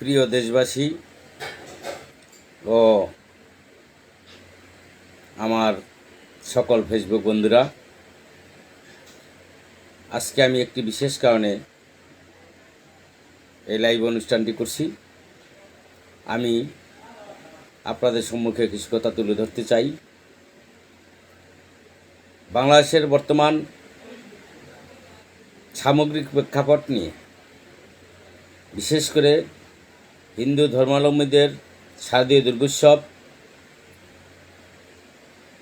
প্রিয় দেশবাসী ও আমার সকল ফেসবুক বন্ধুরা, আজকে আমি একটি বিশেষ কারণে এই লাইভ অনুষ্ঠানটি করছি। আমি আপনাদের সম্মুখে কিছু কথা তুলে ধরতে চাই। বাংলাদেশের বর্তমান সামগ্রিক প্রেক্ষাপট নিয়ে, বিশেষ করে হিন্দু ধর্মাবলম্বীদের শারদীয় দুর্গোৎসব,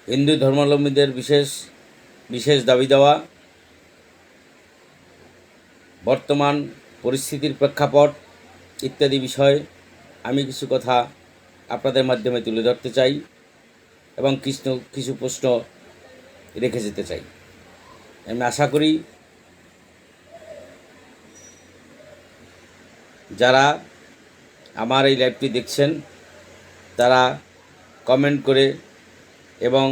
হিন্দু ধর্মাবলম্বীদের বিশেষ দাবি দেওয়া, বর্তমান পরিস্থিতির প্রেক্ষাপট ইত্যাদি বিষয়ে আমি কিছু কথা আপনাদের মাধ্যমে তুলে ধরতে চাই এবং কিছু প্রশ্ন রেখে যেতে চাই। আমি আশা করি যারা আমার এই লাইভটি দেখছেন তারা কমেন্ট করে এবং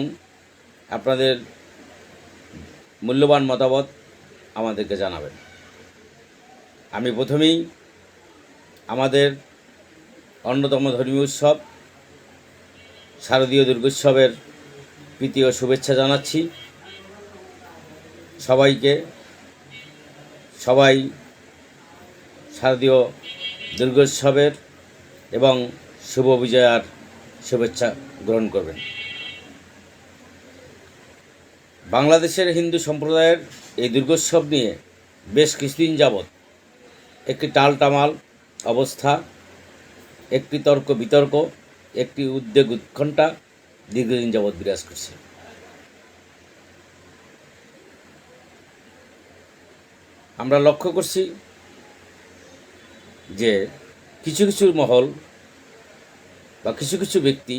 আপনাদের মূল্যবান মতামত আমাদেরকে জানাবেন। আমি প্রথমেই আমাদের অন্যতম ধর্মীয় উৎসব শারদীয় দুর্গোৎসবের প্রীতি ও শুভেচ্ছা জানাচ্ছি সবাইকে। সবাই শারদীয় দুর্গোৎসবের এবং শুভ বিজয়ার শুভেচ্ছা গ্রহণ করবেন। বাংলাদেশের হিন্দু সম্প্রদায়ের এই দুর্গোৎসব নিয়ে বেশ কিছুদিন যাবৎ একটি টালটামাল অবস্থা, একটি তর্ক বিতর্ক, একটি উদ্বেগ উৎকণ্ঠা দীর্ঘদিন যাবৎ বিরাজ করছে। আমরা লক্ষ্য করছি যে কিছু কিছু মহল বা কিছু কিছু ব্যক্তি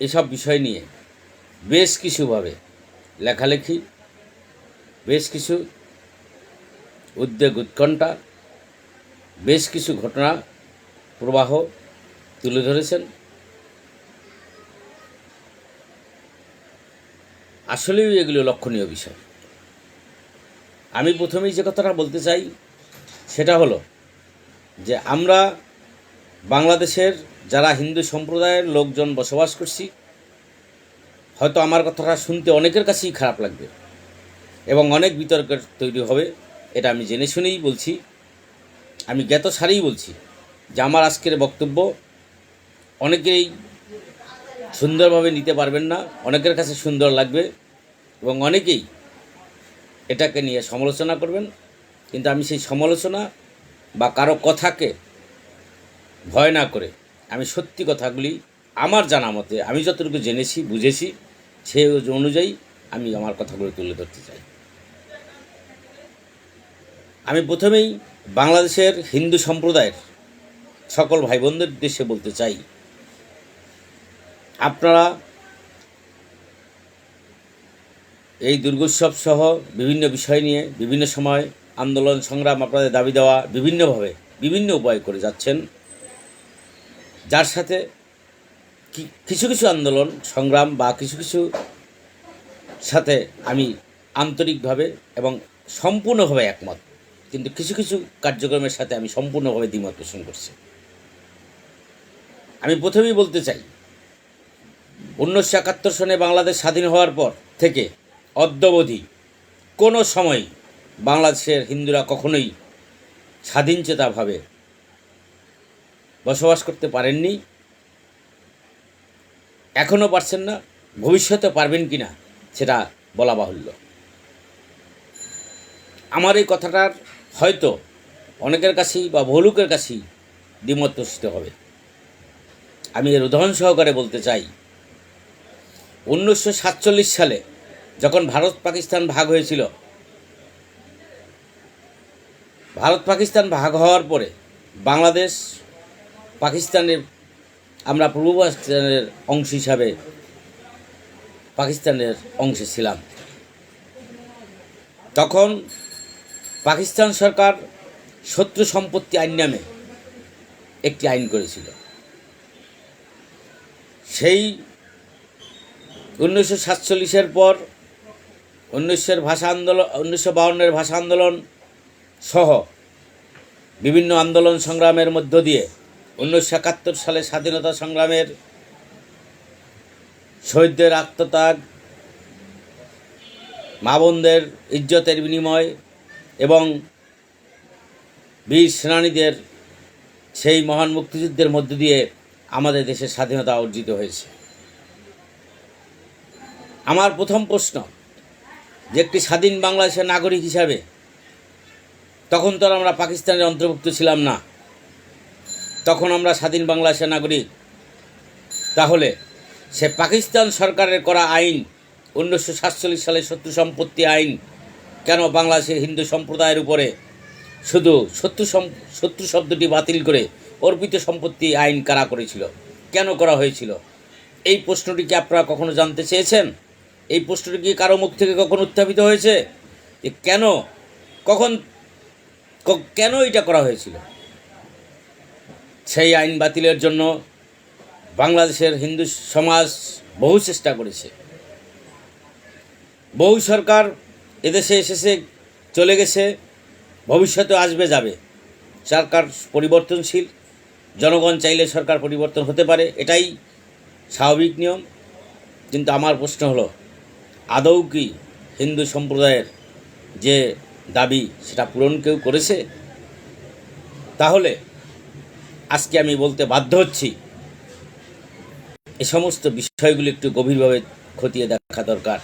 এসব বিষয় নিয়ে বেশ কিছুভাবে লেখালেখি, বেশ কিছু উদ্বেগ উৎকণ্ঠা, বেশ কিছু ঘটনা প্রবাহ তুলে ধরেছেন। আসলেই এগুলো লক্ষণীয় বিষয়। আমি প্রথমেই যে কথাটা বলতে চাই সেটা হলো যে আমরা বাংলাদেশের যারা হিন্দু সম্প্রদায়ের লোকজন বসবাস করছি, হয়তো আমার কথাটা শুনতে অনেকের কাছেই খারাপ লাগবে এবং অনেক বিতর্কের তৈরি হবে, এটা আমি জেনে শুনেই বলছি। আমি জ্ঞাত সারেই বলছি যে আমার আজকের বক্তব্য অনেকেই সুন্দরভাবে নিতে পারবেন না, অনেকের কাছে সুন্দর লাগবে এবং অনেকেই এটাকে নিয়ে সমালোচনা করবেন। কিন্তু আমি সেই সমালোচনা বা কারো কথাকে ভয় না করে আমি সত্যি কথাগুলি আমার জানা মতে আমি যতটুকু জেনেছি বুঝেছি সেই অনুযায়ী আমি আমার কথাগুলো তুলে ধরতে চাই। আমি প্রথমেই বাংলাদেশের হিন্দু সম্প্রদায়ের সকল ভাই বোনদের উদ্দেশ্যে বলতে চাই, আপনারা এই দুর্গোৎসব সহ বিভিন্ন বিষয় নিয়ে বিভিন্ন সময় আন্দোলন সংগ্রাম, আপনাদের দাবি দেওয়া বিভিন্নভাবে বিভিন্ন উপায় করে যাচ্ছেন, যার সাথে কিছু কিছু আন্দোলন সংগ্রাম বা কিছু কিছু সাথে আমি আন্তরিকভাবে এবং সম্পূর্ণভাবে একমত, কিন্তু কিছু কিছু কার্যক্রমের সাথে আমি সম্পূর্ণভাবে দ্বিমত পোষণ করছি। আমি প্রথমেই বলতে চাই, 1971 সনে বাংলাদেশ স্বাধীন হওয়ার পর থেকে অদ্যাবধি কোনো সময় বাংলাদেশের হিন্দুরা কখনোই স্বাধীনচেতাভাবে বসবাস করতে পারেননি, এখনও পারছেন না, ভবিষ্যতে পারবেন কি না সেটা বলা বাহুল্য। আমার এই কথাটার হয়তো অনেকের কাছেই বা বহুলোকের কাছেই দ্বিমত পোষিত হবে। আমি এর উদাহরণ সহকারে বলতে চাই, 1947 সালে যখন ভারত পাকিস্তান ভাগ হয়েছিল, ভারত পাকিস্তান ভাগ হওয়ার পরে বাংলাদেশ পাকিস্তানের, আমরা পূর্ব পাকিস্তানের অংশ হিসাবে পাকিস্তানের অংশে ছিলাম। তখন পাকিস্তান সরকার শত্রু সম্পত্তি আইন নামে একটি আইন করেছিল। সেই 1947-এর পর 1952-এর ভাষা আন্দোলন সহ বিভিন্ন আন্দোলন সংগ্রামের মধ্য দিয়ে 1971 সালে স্বাধীনতা সংগ্রামের শহীদদের আত্মত্যাগ, মা বোনদের ইজ্জতের বিনিময় এবং বীর সেনানীদের সেই মহান মুক্তিযুদ্ধের মধ্য দিয়ে আমাদের দেশের স্বাধীনতা অর্জিত হয়েছে। আমার প্রথম প্রশ্ন যে একটি স্বাধীন বাংলাদেশের নাগরিক হিসাবে তখন তো আমরা পাকিস্তানের অন্তর্ভুক্ত ছিলাম না, তখন আমরা স্বাধীন বাংলাদেশের নাগরিক। তাহলে সে পাকিস্তান সরকারের করা আইন 1947 সালে শত্রু সম্পত্তি আইন কেন বাংলাদেশের হিন্দু সম্প্রদায়ের উপরে শুধু শত্রু শব্দটি বাতিল করে অর্পিত সম্পত্তি আইন কারা করেছিল, কেন করা হয়েছিল? এই প্রশ্নটি কি আপনারা কখনো জানতে চেয়েছেন? এই প্রশ্নটি কি কারো মুখ থেকে কখনো উত্থাপিত হয়েছে যে কেন এটা করা হয়েছিল? সেই আইন বাতিলের জন্য বাংলাদেশের হিন্দু সমাজ বহু চেষ্টা করেছে। বহু সরকার এদেশে এসেছে, চলে গেছে, ভবিষ্যতে আসবে যাবে। সরকার পরিবর্তনশীল, জনগণ চাইলে সরকার পরিবর্তন হতে পারে, এটাই স্বাভাবিক নিয়ম। কিন্তু আমার প্রশ্ন হলো, আদৌ কি হিন্দু সম্প্রদায়ের যে দাবি সেটা পূরণ কেউ করেছে? তাহলে আজকে আমি বলতে বাধ্য হচ্ছি, এ সমস্ত বিষয়গুলি একটু গভীরভাবে খতিয়ে দেখা দরকার।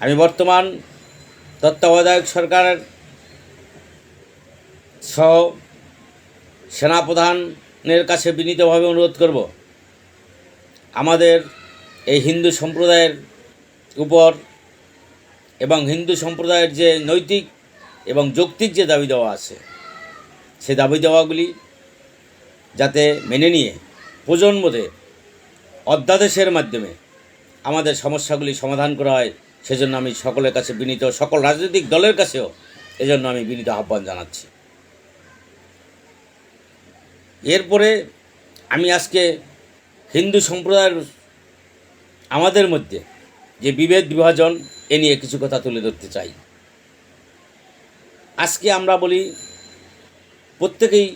আমি বর্তমান তত্ত্বাবধায়ক সরকারের সহ সেনাপ্রধানের কাছে বিনীতভাবে অনুরোধ করব, আমাদের এই হিন্দু সম্প্রদায়ের উপর এবং হিন্দু সম্প্রদায়ের যে নৈতিক এবং যৌক্তিক যে দাবি দেওয়া আছে, সে দাবি দেওয়াগুলি যাতে মেনে নিয়ে প্রজন্মতে অধ্যাদেশের মাধ্যমে আমাদের সমস্যাগুলি সমাধান করা হয়, সেজন্য আমি সকলের কাছে বিনীত, সকল রাজনৈতিক দলের কাছেও এজন্য আমি বিনীত আহ্বান জানাচ্ছি। এরপরে আমি আজকে হিন্দু সম্প্রদায়ের আমাদের মধ্যে যে বিভেদ বিভাজন এ নিয়ে কিছু কথা তুলে ধরতে চাই। আজকে আমরা বলি প্রত্যেকেই,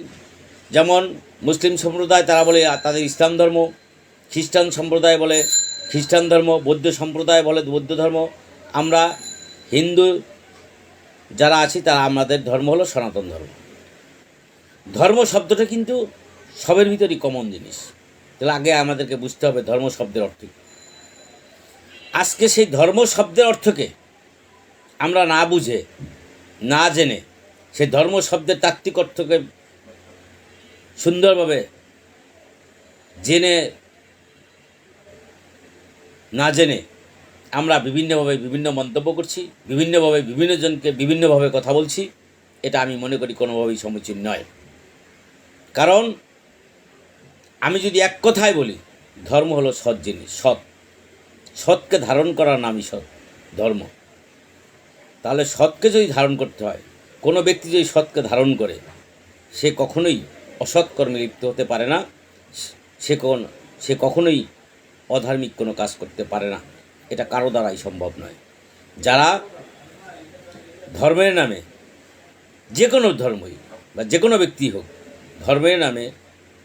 যেমন মুসলিম সম্প্রদায় তারা বলে তাদের ইসলাম ধর্ম, খ্রিস্টান সম্প্রদায় বলে খ্রিস্টান ধর্ম, বৌদ্ধ সম্প্রদায় বলে বৌদ্ধ ধর্ম। আমরা হিন্দু যারা আছি তারা আমাদের ধর্ম হলো সনাতন ধর্ম। ধর্ম শব্দটা কিন্তু সবের ভিতরই কমন জিনিস। তাহলে আগে আমাদেরকে বুঝতে হবে ধর্ম শব্দের অর্থ কী। আজকে সেই ধর্ম শব্দের অর্থকে আমরা না বুঝে, না জেনে, সেই ধর্ম শব্দের তাত্ত্বিক অর্থকে সুন্দরভাবে জেনে না জেনে আমরা বিভিন্নভাবে বিভিন্ন মন্তব্য করছি, বিভিন্নভাবে বিভিন্ন জনকে বিভিন্নভাবে কথা বলছি। এটা আমি মনে করি কোনোভাবেই সমীচীন নয়। কারণ আমি যদি এক কথায় বলি, ধর্ম হলো সৎ জিনিস, সৎকে ধারণ করার নামই সৎ ধর্ম। তাহলে সৎকে যদি ধারণ করতে হয়, কোনো ব্যক্তি যদি সৎকে ধারণ করে, সে কখনোই অসৎ কর্মে লিপ্ত হতে পারে না, সে কখনোই অধার্মিক কোনো কাজ করতে পারে না। এটা কারো দ্বারাই সম্ভব নয়। যারা ধর্মের নামে, যে কোনো ধর্মই বা যে কোনো ব্যক্তি হোক, ধর্মের নামে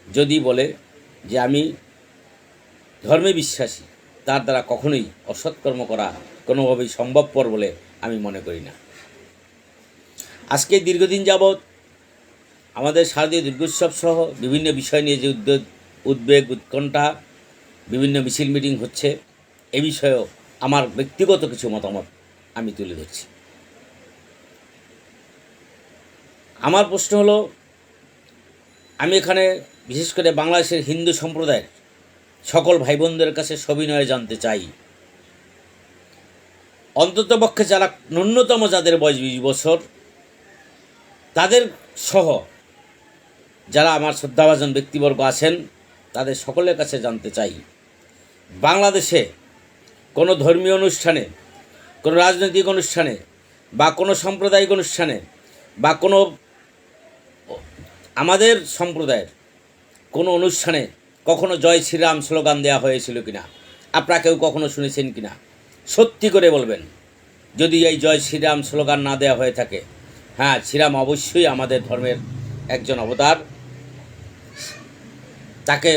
যদি বলে যে আমি ধর্মে বিশ্বাসী, তার দ্বারা কখনোই অসৎকর্ম করা কোনোভাবেই সম্ভবপর বলে আমি মনে করি না। আজকে দীর্ঘদিন যাবৎ আমাদের শারদীয় দুর্গোৎসব সহ বিভিন্ন বিষয় নিয়ে যে উদ্বেগ, উৎকণ্ঠা, বিভিন্ন মিছিল মিটিং হচ্ছে, এ বিষয়েও আমার ব্যক্তিগত কিছু মতামত আমি তুলে ধরছি। আমার প্রশ্ন হলো, আমি এখানে বিশেষ করে বাংলাদেশের হিন্দু সম্প্রদায়ের সকল ভাই বোনদের কাছে সবিনয়ে জানতে চাই, অন্ততপক্ষে যারা ন্যূনতম যাদের বয়স 20 বছর, তাদের সহ যারা আমার শ্রদ্ধাভাজন ব্যক্তিবর্গ আছেন, তাদের সকলের কাছে জানতে চাই, বাংলাদেশে কোনো ধর্মীয় অনুষ্ঠানে, কোনো রাজনৈতিক অনুষ্ঠানে বা কোনো সাম্প্রদায়িক অনুষ্ঠানে বা কোনো আমাদের সম্প্রদায়ের কোনো অনুষ্ঠানে কখনো জয় শ্রীরাম স্লোগান দেওয়া হয়েছিল কিনা, আপনারা কেউ কখনো শুনেছেন কিনা? সত্যি করে বলবেন। যদি এই জয় শ্রীরাম স্লোগান না দেওয়া হয়ে থাকে, হ্যাঁ, শ্রীরাম অবশ্যই আমাদের ধর্মের একজন অবতার। তাকে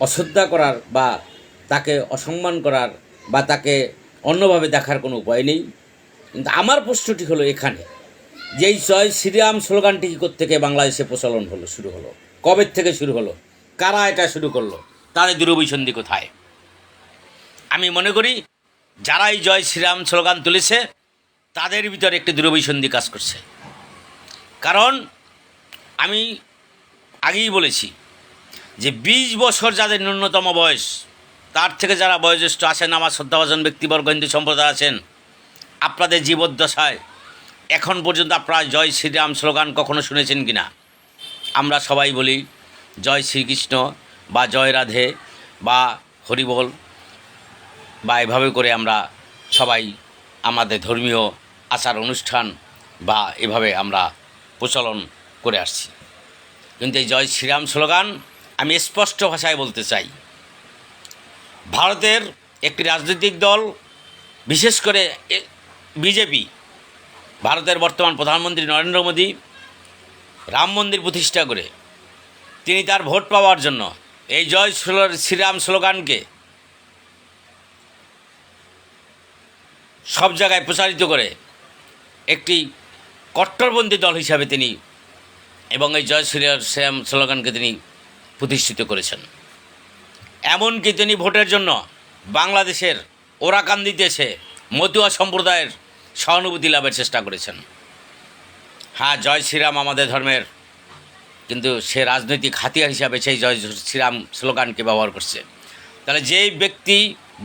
অশ্রদ্ধা করার বা তাকে অসম্মান করার বা তাকে অন্যভাবে দেখার কোনো উপায় নেই। কিন্তু আমার প্রশ্নটি হলো এখানে, যে এই জয় শ্রীরাম স্লোগানটি কী থেকে বাংলাদেশে প্রচলন হলো, শুরু হলো, কবে থেকে শুরু হলো, কারা এটা শুরু করলো, তাদের দূরভিসন্ধি কোথায়? আমি মনে করি যারা এই জয় শ্রীরাম স্লোগান তুলেছে তাদের ভিতরে একটি দূরভিসন্ধি কাজ করছে। কারণ আমি আগেই বলেছি যে 20 বছর যাদের ন্যূনতম বয়স, তার থেকে যারা বয়োজ্যেষ্ঠ আছেন, আমার শ্রদ্ধাভাজন ব্যক্তিবর্গ হিন্দু সম্প্রদায় আছেন, আপনাদের জীবদ্দশায় এখন পর্যন্ত আপনারা জয় শ্রীরাম স্লোগান কখনো শুনেছেন কি না? আমরা সবাই বলি জয় শ্রীকৃষ্ণ বা জয় রাধে বা হরিবোল, বা এভাবে করে আমরা সবাই আমাদের ধর্মীয় আচার অনুষ্ঠান বা এভাবে আমরা প্রচলন করে আসছি। কিন্তু এই জয় শ্রীরাম স্লোগান আমি স্পষ্ট ভাষায় বলতে চাই, ভারতের একটি রাজনৈতিক দল, বিশেষ করে বিজেপি, ভারতের বর্তমান প্রধানমন্ত্রী নরেন্দ্র মোদী রাম মন্দির প্রতিষ্ঠা করে তিনি তার ভোট পাওয়ার জন্য এই জয় শ্রীরাম স্লোগানকে সব জায়গায় প্রচারিত করে একটি কট্টরপন্থী দল হিসাবে তিনি এবং এই জয় শ্রীরাম স্লোগানকে তিনি প্রতিষ্ঠিত করেছেন। এমনকি তিনি ভোটের জন্য বাংলাদেশের ওরাকান্দিতে এসে মতুয়া সম্প্রদায়ের সহানুভূতি লাভের চেষ্টা করেছেন। হ্যাঁ, জয় শ্রীরাম আমাদের ধর্মের, কিন্তু সে রাজনৈতিক হাতিয়ার হিসাবে সেই জয় শ্রীরাম স্লোগানকে ব্যবহার করছে। তাহলে যেই ব্যক্তি,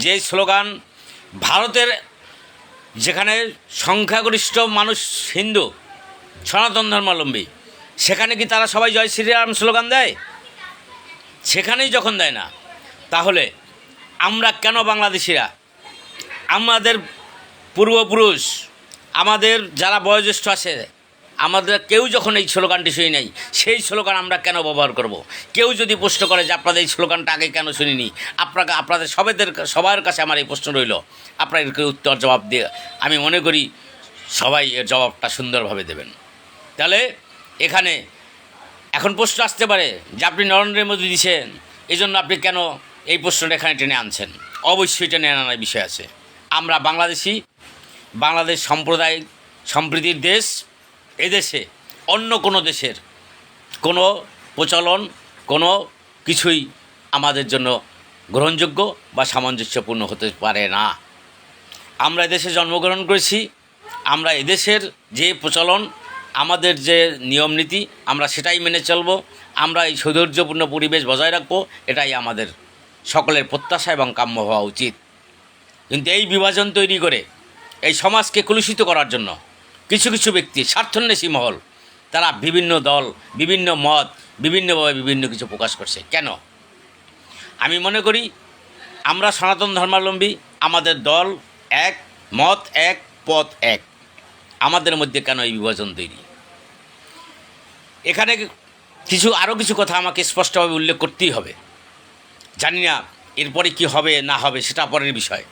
যে স্লোগান ভারতের যেখানে সংখ্যাগরিষ্ঠ মানুষ হিন্দু সনাতন ধর্মাবলম্বী, সেখানে কি তারা সবাই জয় শ্রীরাম স্লোগান দেয়? সেখানেই যখন দেয় না, তাহলে আমরা কেন বাংলাদেশিরা, আমাদের পূর্বপুরুষ, আমাদের যারা বয়োজ্যেষ্ঠ আছে, আমাদের কেউ যখন এই স্লোগানটি শুনি নাই, সেই স্লোগান আমরা কেন ব্যবহার করব? কেউ যদি প্রশ্ন করে যে আপনাদের এই স্লোগানটা আগে কেন শুনিনি, আপনাদের সবার কাছে আমার এই প্রশ্ন রইল, আপনারা এর উত্তর জবাব দিয়ে আমি মনে করি সবাই এর জবাবটা সুন্দরভাবে দেবেন। তাহলে এখানে এখন প্রশ্ন আসতে পারে যে আপনি নরেন্দ্র মোদী দিচ্ছেন, এই জন্য আপনি কেন এই প্রশ্নটা এখানে টেনে আনছেন? অবশ্যই টেনে আনার বিষয় আছে। আমরা বাংলাদেশি, বাংলাদেশ সাম্প্রদায়িক সম্প্রীতির দেশ। এদেশে অন্য কোনো দেশের কোনো প্রচলন, কোনো কিছুই আমাদের জন্য গ্রহণযোগ্য বা সামঞ্জস্যপূর্ণ হতে পারে না। আমরা এদেশে জন্মগ্রহণ করেছি, আমরা এদেশের যে প্রচলন, আমাদের যে নিয়ম নীতি, আমরা সেটাই মেনে চলব। আমরা এই সৌন্দর্যপূর্ণ পরিবেশ বজায় রাখব, এটাই আমাদের সকলের প্রত্যাশা এবং কাম্য হওয়া উচিত। কিন্তু এই বিভাজন তৈরি করে এই সমাজকে কলুষিত করার জন্য কিছু কিছু ব্যক্তি, স্বার্থান্বেষী মহল, তারা বিভিন্ন দল, বিভিন্ন মত, বিভিন্নভাবে বিভিন্ন কিছু প্রকাশ করছে। কেন? আমি মনে করি আমরা সনাতন ধর্মাবলম্বী, আমাদের দল এক, মত এক, পথ এক, আমাদের মধ্যে কেন এই বিভাজন তৈরি? এখানে আরও কিছু কথা আমাকে স্পষ্টভাবে উল্লেখ করতেই হবে। জানি না এরপরে কি হবে না হবে, সেটা পরের বিষয়।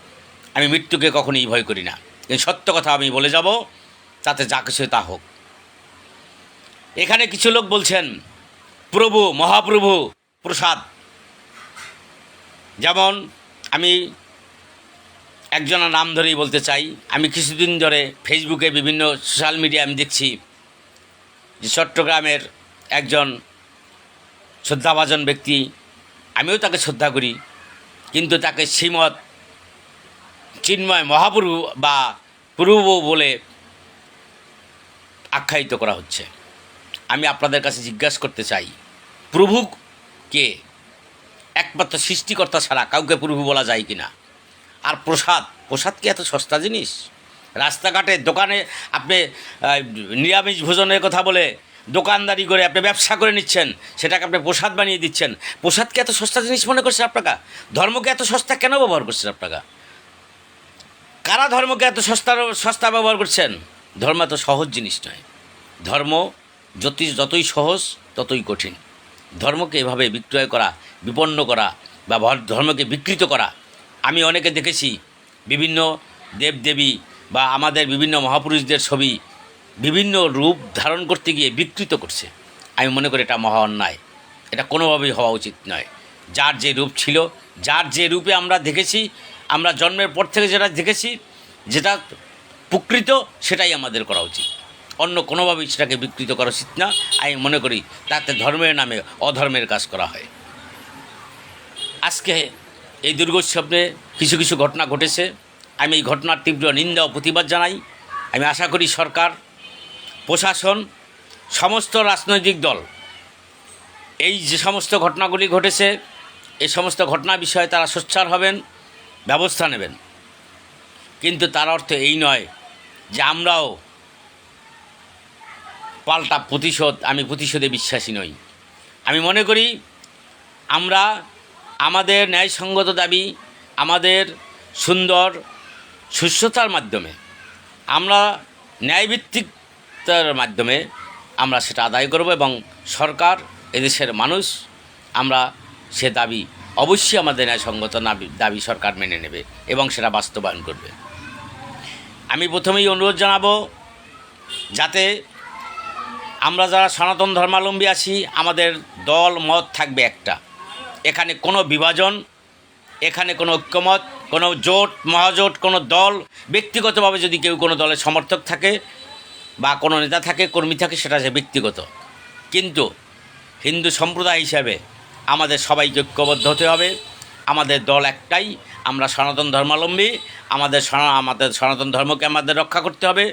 আমি মৃত্যুকে কখনোই ভয় করি না, কিন্তু সত্য কথা আমি বলে যাব, তাতে যা কিছু তা হোক। এখানে কিছু লোক বলছেন প্রভু, মহাপ্রভু প্রসাদ। যেমন আমি একজনের নাম ধরেই বলতে চাই, আমি কিছুদিন ধরে ফেসবুকে বিভিন্ন সোশ্যাল মিডিয়ায় আমি দেখছি যে চট্টগ্রামের একজন শ্রদ্ধাভাজন ব্যক্তি, আমিও তাকে শ্রদ্ধা করি, কিন্তু তাকে শ্রীমৎ চিন্ময় মহাপ্রভু বা প্রভু বলে আখ্যায়িত করা হচ্ছে। আমি আপনাদের কাছে জিজ্ঞাসা করতে চাই, প্রভু কে? একমাত্র সৃষ্টিকর্তা ছাড়া কাউকে প্রভু বলা যায় কি না? আর প্রসাদ কি এত সস্তা জিনিস? রাস্তাঘাটে দোকানে আপনি নিরামিষ ভোজনের কথা বলে দোকানদারি করে আপনি ব্যবসা করে নিচ্ছেন, সেটাকে আপনি প্রসাদ বানিয়ে দিচ্ছেন। প্রসাদকে এত সস্তা জিনিস মনে করছেন আপনারা? ধর্মকে এত সস্তা কেন ব্যবহার করছেন আপনারা? কারা ধর্মকে এত সস্তা ব্যবহার করছেন? ধর্ম এত সহজ জিনিস নয়। ধর্ম যতই সহজ ততই কঠিন। ধর্মকে এভাবে বিক্রয় করা, বিপন্ন করা বা ধর্মকে বিকৃত করা, আমি অনেকে দেখেছি বিভিন্ন দেবদেবী বা আমাদের বিভিন্ন মহাপুরুষদের ছবি বিভিন্ন রূপ ধারণ করতে গিয়ে বিকৃত করছে। আমি মনে করি এটা মহা অন্যায়, এটা কোনোভাবেই হওয়া উচিত নয়। যার যে রূপ ছিল, যার যে রূপে আমরা দেখেছি, আমরা জন্মের পর থেকে যেটা দেখেছি, যেটা প্রকৃত, সেটাই আমাদের করা উচিত। অন্য কোনোভাবেই সেটাকে বিকৃত করা উচিত না। আমি মনে করি তাতে ধর্মের নামে অধর্মের কাজ করা হয়। আজকে এই দুর্গোৎসবে কিছু কিছু ঘটনা ঘটেছে। আমি এই ঘটনার তীব্র নিন্দা ও প্রতিবাদ জানাই। আমি আশা করি সরকার, প্রশাসন, সমস্ত রাজনৈতিক দল এই যে সমস্ত ঘটনাগুলি ঘটেছে, এই সমস্ত ঘটনা বিষয়ে তারা সোচ্চার হবেন, ব্যবস্থা নেবেন। কিন্তু তার অর্থ এই নয় যে আমরাও পাল্টা প্রতিশোধ, আমি প্রতিশোধে বিশ্বাসী নই। আমি মনে করি আমরা আমাদের ন্যায়সঙ্গত দাবি, আমাদের সুন্দর সুস্থতার মাধ্যমে, আমরা ন্যায়ভিত্তিকতার মাধ্যমে আমরা সেটা আদায় করব, এবং সরকার, এদেশের মানুষ, আমরা সে দাবি অবশ্যই আমাদের ন্যায়সঙ্গত দাবি সরকার মেনে নেবে এবং সেটা বাস্তবায়ন করবে। আমি প্রথমেই অনুরোধ জানাবো যাতে আমরা যারা সনাতন ধর্মাবলম্বী আছি, আমাদের দল মত থাকবে একটা। এখানে কোনো বিভাজন, এখানে কোনো ঐক্যমত, কোনো জোট মহাজোট, কোনো দল, ব্যক্তিগতভাবে যদি কেউ কোনো দলের সমর্থক থাকে বা কোনো নেতা থাকে, কর্মী থাকে, সেটা যে ব্যক্তিগত। কিন্তু হিন্দু সম্প্রদায় হিসাবে আমাদের সবাইকে ঐক্যবদ্ধ হতে হবে। আমাদের দল একটাই, আমরা সনাতন ধর্মাবলম্বী। আমাদের সনাতন ধর্মকে আমাদের রক্ষা করতে হবে।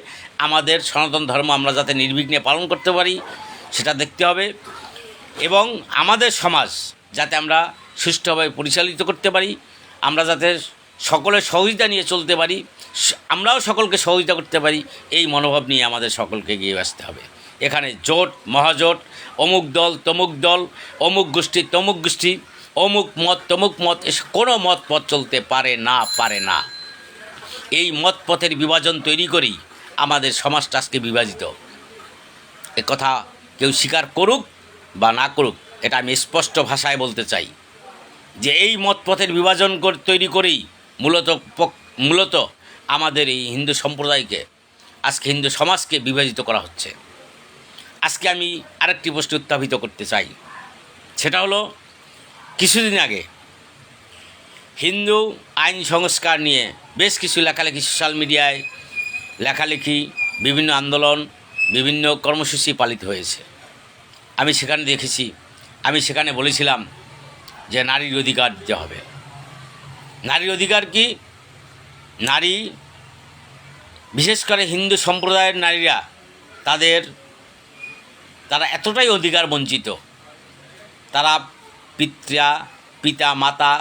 আমাদের সনাতন ধর্ম আমরা যাতে নির্বিঘ্নে পালন করতে পারি সেটা দেখতে হবে, এবং আমাদের সমাজ যাতে আমরা সুষ্ঠুভাবে পরিচালিত করতে পারি, আমরা যাতে সকলের সহযোগিতা নিয়ে চলতে পারি, আমরাও সকলকে সহযোগিতা করতে পারি, এই মনোভাব নিয়ে আমাদের সকলকে এগিয়ে আসতে হবে। এখানে জোট মহাজোট, অমুক দল তমুক দল, অমুক গোষ্ঠী তমুক গোষ্ঠী, অমুক মত তমুক মত, কোনো মত পথ চলতে পারে না। এই মত পথের বিভাজন তৈরি করেই আমাদের সমাজটা আজকে বিভাজিত। কথা কেউ স্বীকার করুক বা না করুক, এটা আমি স্পষ্ট ভাষায় বলতে চাই যে এই মত পথের বিভাজন তৈরি করেই মূলত আমাদের এই হিন্দু সম্প্রদায়কে, আজকে হিন্দু সমাজকে বিভাজিত করা হচ্ছে। আজকে আমি আরেকটি প্রশ্ন উত্থাপিত করতে চাই, সেটা হলো কিছুদিন আগে হিন্দু আইন সংস্কার নিয়ে বেশ কিছু লেখালেখি, সোশ্যাল মিডিয়ায় লেখালেখি, বিভিন্ন আন্দোলন, বিভিন্ন কর্মসূচি পালিত হয়েছে। আমি সেখানে দেখেছি, আমি সেখানে বলেছিলাম যে নারীর অধিকার দিতে হবে। নারীর অধিকার কি? নারী, বিশেষ করে হিন্দু সম্প্রদায়ের নারীরা, তারা এতটাই অধিকার বঞ্চিত, তারা পিতা মাতা,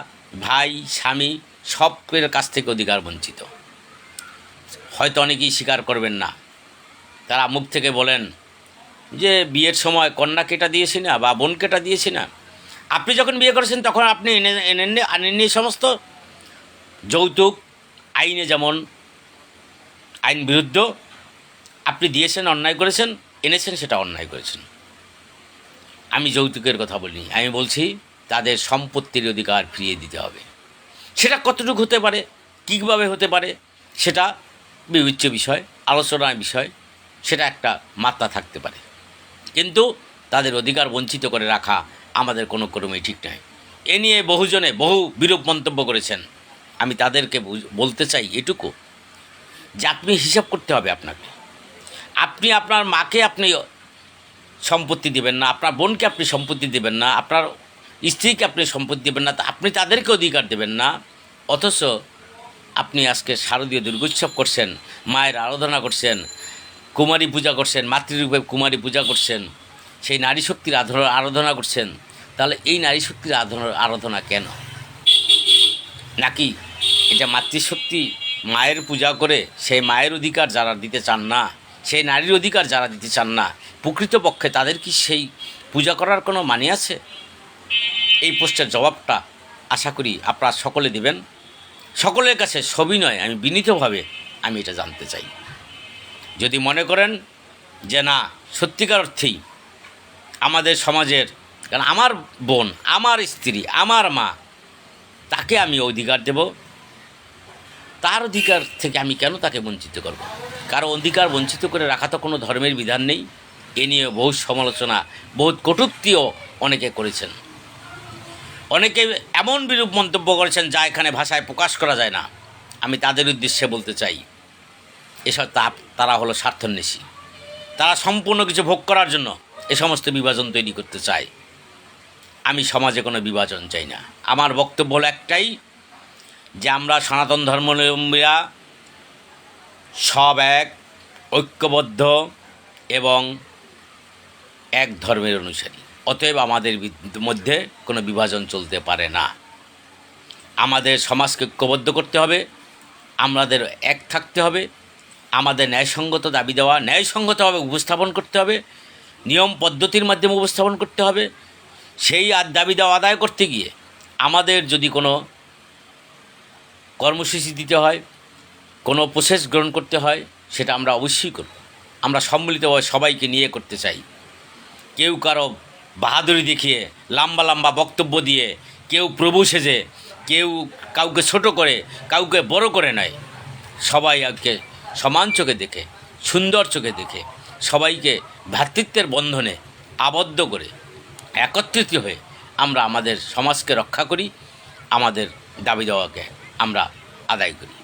ভাই, স্বামী, সবের কাছ থেকে অধিকার বঞ্চিত। হয়তো অনেকেই স্বীকার করবেন না, তারা মুখ থেকে বলেন যে বিয়ের সময় কন্যাকে এটা দিয়েছি না বা বোনকে এটা দিয়েছি না। আপনি যখন বিয়ে করেছেন তখন আপনি আনেননি সমস্ত যৌতুক, আইনে যেমন আইন বিরুদ্ধ, আপনি দিয়েছেন, অন্যায় করেছেন, এনেছেন, সেটা অন্যায় করেছেন। আমি যৌতুকের কথা বলিনি, আমি বলছি তাদের সম্পত্তির অধিকার ফিরিয়ে দিতে হবে। সেটা কতটুকু হতে পারে, কীভাবে হতে পারে, সেটা বিবেচ্য বিষয়, আলোচনার বিষয়, সেটা একটা মাত্রা থাকতে পারে। কিন্তু তাদের অধিকার বঞ্চিত করে রাখা আমাদের কোনো ক্রমেই ঠিক নয়। এ নিয়ে বহুজনে বহু বিরূপ মন্তব্য করেছেন। আমি তাদেরকে বলতে চাই এটুকু যে আপনি হিসাব করতে হবে আপনাকে। আপনি আপনার মাকে আপনি সম্পত্তি দেবেন না, আপনার বোনকে আপনি সম্পত্তি দেবেন না, আপনার স্ত্রীকে আপনি সম্পত্তি দেবেন না, আপনি তাদেরকে অধিকার দেবেন না। অথচ আপনি আজকে শারদীয় দুর্গোৎসব করছেন, মায়ের আরাধনা করছেন, কুমারী পূজা করছেন, মাতৃরূপে কুমারী পূজা করছেন, সেই নারী শক্তির আরাধনা করছেন। তাহলে এই নারী শক্তির আরাধনা কেন? নাকি এটা মাতৃশক্তি, মায়ের পূজা করে সেই মায়ের অধিকার যারা দিতে চান না, সেই নারীর অধিকার যারা দিতে চান না, প্রকৃতপক্ষে তাদের কি সেই পূজা করার কোনো মানে আছে? এই প্রশ্নের জবাবটা আশা করি আপনারা সকলে দেবেন। সকলের কাছে সবিনয় আমি বিনীতভাবে আমি এটা জানতে চাই। যদি মনে করেন যে না, সত্যিকার অর্থেই আমাদের সমাজের, কারণ আমার বোন, আমার স্ত্রী, আমার মা, তাকে আমি অধিকার দেব, তার অধিকার থেকে আমি কেন তাকে বঞ্চিত করব? কারো অধিকার বঞ্চিত করে রাখা তো কোনো ধর্মের বিধান নেই। এ নিয়ে বহু সমালোচনা, বহুত কটূক্তিও অনেকে করেছেন। অনেকে এমন বিরূপ মন্তব্য করেছেন যা এখানে ভাষায় প্রকাশ করা যায় না। আমি তাদের উদ্দেশ্যে বলতে চাই, এসব তারা হলো স্বার্থান্বেষী। তারা সম্পূর্ণ কিছু ভোগ করার জন্য এ সমস্ত বিভাজন তৈরি করতে চায়। আমি সমাজে কোনো বিভাজন চাই না। আমার বক্তব্য হলো একটাই, যে আমরা সনাতন ধর্মাবলম্বীরা সব এক, ঐক্যবদ্ধ এবং এক ধর্মের অনুসারী। অতএব আমাদের মধ্যে কোনো বিভাজন চলতে পারে না। আমাদের সমাজকে ঐক্যবদ্ধ করতে হবে, আমাদের এক থাকতে হবে, আমাদের ন্যায়সঙ্গত দাবি দেওয়া ন্যায়সঙ্গতভাবে উপস্থাপন করতে হবে, নিয়ম পদ্ধতির মাধ্যমে উপস্থাপন করতে হবে। সেই দাবি দেওয়া আদায় করতে গিয়ে আমাদের যদি কোনো কর্মসূচি দিতে হয়, কোনো প্রসেস গ্রহণ করতে হয়, সেটা আমরা অবশ্যই করব। আমরা সম্মিলিতভাবে সবাইকে নিয়ে করতে চাই। কেউ কারো বাহাদুরি দেখিয়ে লম্বা লম্বা বক্তব্য দিয়ে, কেউ প্রভু সেজে, কেউ কাউকে ছোট করে, কাউকে বড় করে নেয়। সবাইকে সমান চোখে দেখে, সুন্দর চোখে দেখে, সবাইকে ভ্রাতৃত্বের বন্ধনে আবদ্ধ করে একত্রিত হয়ে আমরা আমাদের সমাজকে রক্ষা করি, আমাদের দাবি দেওয়াকে আমরা আদায় করি।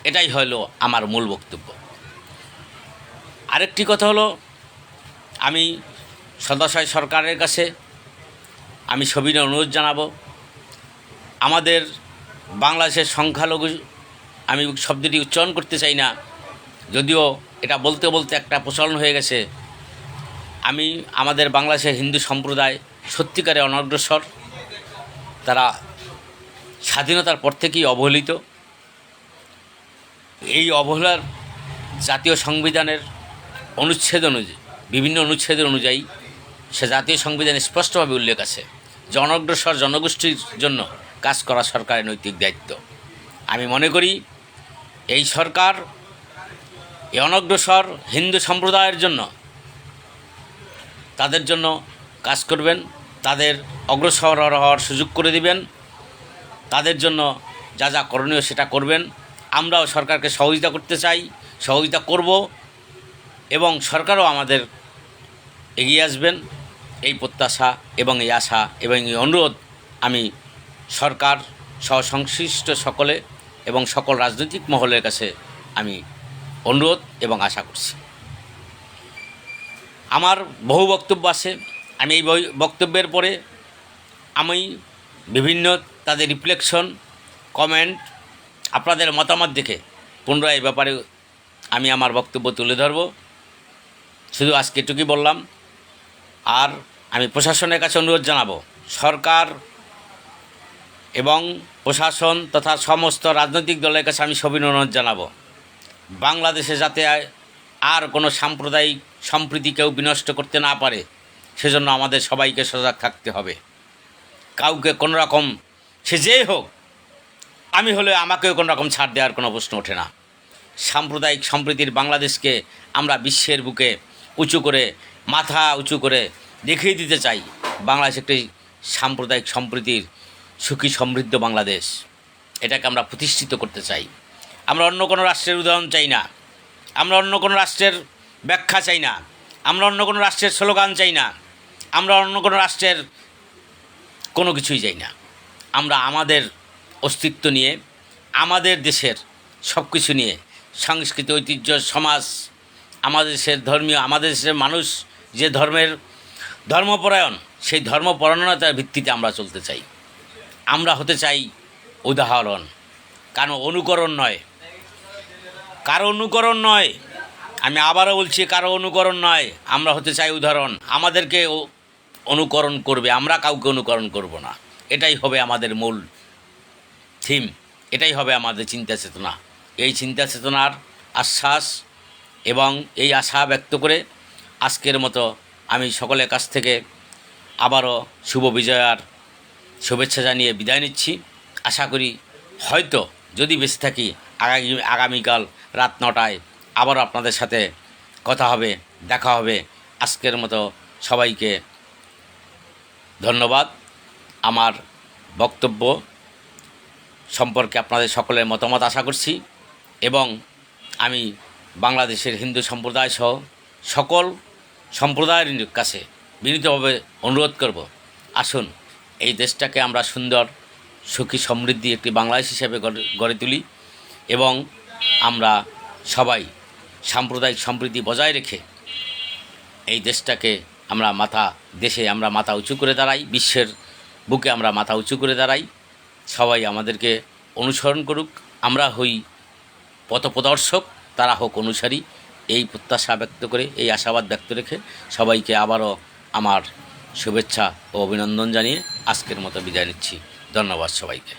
এটাই হলো আমার মূল বক্তব্য। আরেকটি কথা হলো, আমি সদাশয় সরকারের কাছে আমি সবিনয় অনুরোধ জানাবো, আমাদের বাংলাদেশের সংখ্যালঘু, আমি শব্দটি উচ্চারণ করতে চাই না, যদিও এটা বলতে বলতে একটা প্রচলন হয়ে গেছে। আমাদের বাংলাদেশের হিন্দু সম্প্রদায় সত্যিকারে অনগ্রসর। তারা স্বাধীনতার পর থেকেই অবহেলিত। এই অবহেলার জাতীয় সংবিধানের অনুচ্ছেদ অনুযায়ী, বিভিন্ন অনুচ্ছেদের অনুযায়ী সে জাতীয় সংবিধানে স্পষ্টভাবে উল্লেখ আছে যে অনগ্রসর জনগোষ্ঠীর জন্য কাজ করা সরকারের নৈতিক দায়িত্ব। আমি মনে করি এই সরকার এই অনগ্রসর হিন্দু সম্প্রদায়ের জন্য, তাদের জন্য কাজ করবেন, তাদের অগ্রসর হওয়ার সুযোগ করে দিবেন, তাদের জন্য যা যা করণীয় সেটা করবেন। আমরাও সরকারকে সহযোগিতা করতে চাই, সহযোগিতা করব, এবং সরকারও আমাদের এগিয়ে আসবেন, এই প্রত্যাশা এবং এই আশা এবং এই অনুরোধ আমি সরকার সহ সংশ্লিষ্ট সকলে এবং সকল রাজনৈতিক মহলের কাছে আমি অনুরোধ এবং আশা করছি। আমার বহু বক্তব্য আছে। আমি এই বক্তব্যের পরে আমি বিভিন্ন তাদের রিফ্লেকশন, কমেন্ট, আপনাদের মতামত দেখে পুনরায় এই ব্যাপারে আমি আমার বক্তব্য তুলে ধরব। শুধু আজকে এটুকুই বললাম। আর আমি প্রশাসনের কাছে অনুরোধ জানাবো, সরকার এবং প্রশাসন তথা সমস্ত রাজনৈতিক দলের কাছে আমি সবিনয় অনুরোধ জানাবো, বাংলাদেশে যাতে আর কোনো সাম্প্রদায়িক সম্প্রীতি কেউ বিনষ্ট করতে না পারে, সেজন্য আমাদের সবাইকে সজাগ থাকতে হবে। কাউকে কোনো রকম, সে যেই হোক, আমি হলে আমাকেও কোনো রকম ছাড় দেওয়ার কোনো প্রশ্ন ওঠে না। সাম্প্রদায়িক সম্প্রীতির বাংলাদেশকে আমরা বিশ্বের বুকে উঁচু করে, মাথা উঁচু করে দেখিয়ে দিতে চাই বাংলাদেশ একটি সাম্প্রদায়িক সম্প্রীতির সুখী সমৃদ্ধ বাংলাদেশ। এটাকে আমরা প্রতিষ্ঠিত করতে চাই। আমরা অন্য কোনো রাষ্ট্রের উদাহরণ চাই না, আমরা অন্য কোনো রাষ্ট্রের ব্যাখ্যা চাই না, আমরা অন্য কোনো রাষ্ট্রের স্লোগান চাই না, আমরা অন্য কোনো রাষ্ট্রের কোনো কিছুই চাই না। আমরা আমাদের অস্তিত্ব নিয়ে, আমাদের দেশের সব কিছু নিয়ে, সংস্কৃতি, ঐতিহ্য, সমাজ, আমাদের দেশের ধর্মীয়, আমাদের দেশের মানুষ যে ধর্মপরায়ণ, সেই ধর্মপরায়ণতার ভিত্তিতে আমরা চলতে চাই। আমরা হতে চাই উদাহরণ, কারণ অনুকরণ নয়, কারো অনুকরণ নয়। আমি আবারও বলছি, কারো অনুকরণ নয়। আমরা হতে চাই উদাহরণ। আমাদেরকে অনুকরণ করবে, আমরা কাউকে অনুকরণ করব না। এটাই হবে আমাদের মূল থিম, এটাই হবে আমাদের চিন্তা চেতনা। এই চিন্তা চেতনার আশ্বাস এবং এই আশা ব্যক্ত করে আজকের মতো আমি সকলের কাছ থেকে আবারও শুভ বিজয়ার শুভেচ্ছা জানিয়ে বিদায় নিচ্ছি। আশা করি হয়তো যদি বেঁচে থাকি আগামীকাল রাত 9টায় আবারও আপনাদের সাথে কথা হবে, দেখা হবে। আজকের মতো সবাইকে ধন্যবাদ। আমার বক্তব্য সম্পর্কে আপনাদের সকলের মতামত আশা করছি, এবং আমি বাংলাদেশের হিন্দু সম্প্রদায় সহ সকল সম্প্রদায়ের কাছে বিনীতভাবে অনুরোধ করব, আসুন এই দেশটাকে আমরা সুন্দর সুখী সমৃদ্ধি একটি বাংলাদেশ হিসেবে গড়ে তুলি এবং আমরা সবাই সাম্প্রদায়িক সম্প্রীতি বজায় রেখে এই দেশটাকে আমরা মাথা উঁচু করে দাঁড়াই, বিশ্বের বুকে আমরা মাথা উঁচু করে দাঁড়াই। সবাই আমাদেরকে অনুসরণ করুক, আমরা হই পথপ্রদর্শক, তারা হোক অনুসারী। এই প্রত্যাশা ব্যক্ত করে, এই আশাবাদ ব্যক্ত রেখে সবাইকে আবারও আমার শুভেচ্ছা ও অভিনন্দন জানিয়ে আজকের মতো বিদায় নিচ্ছি। ধন্যবাদ সবাইকে।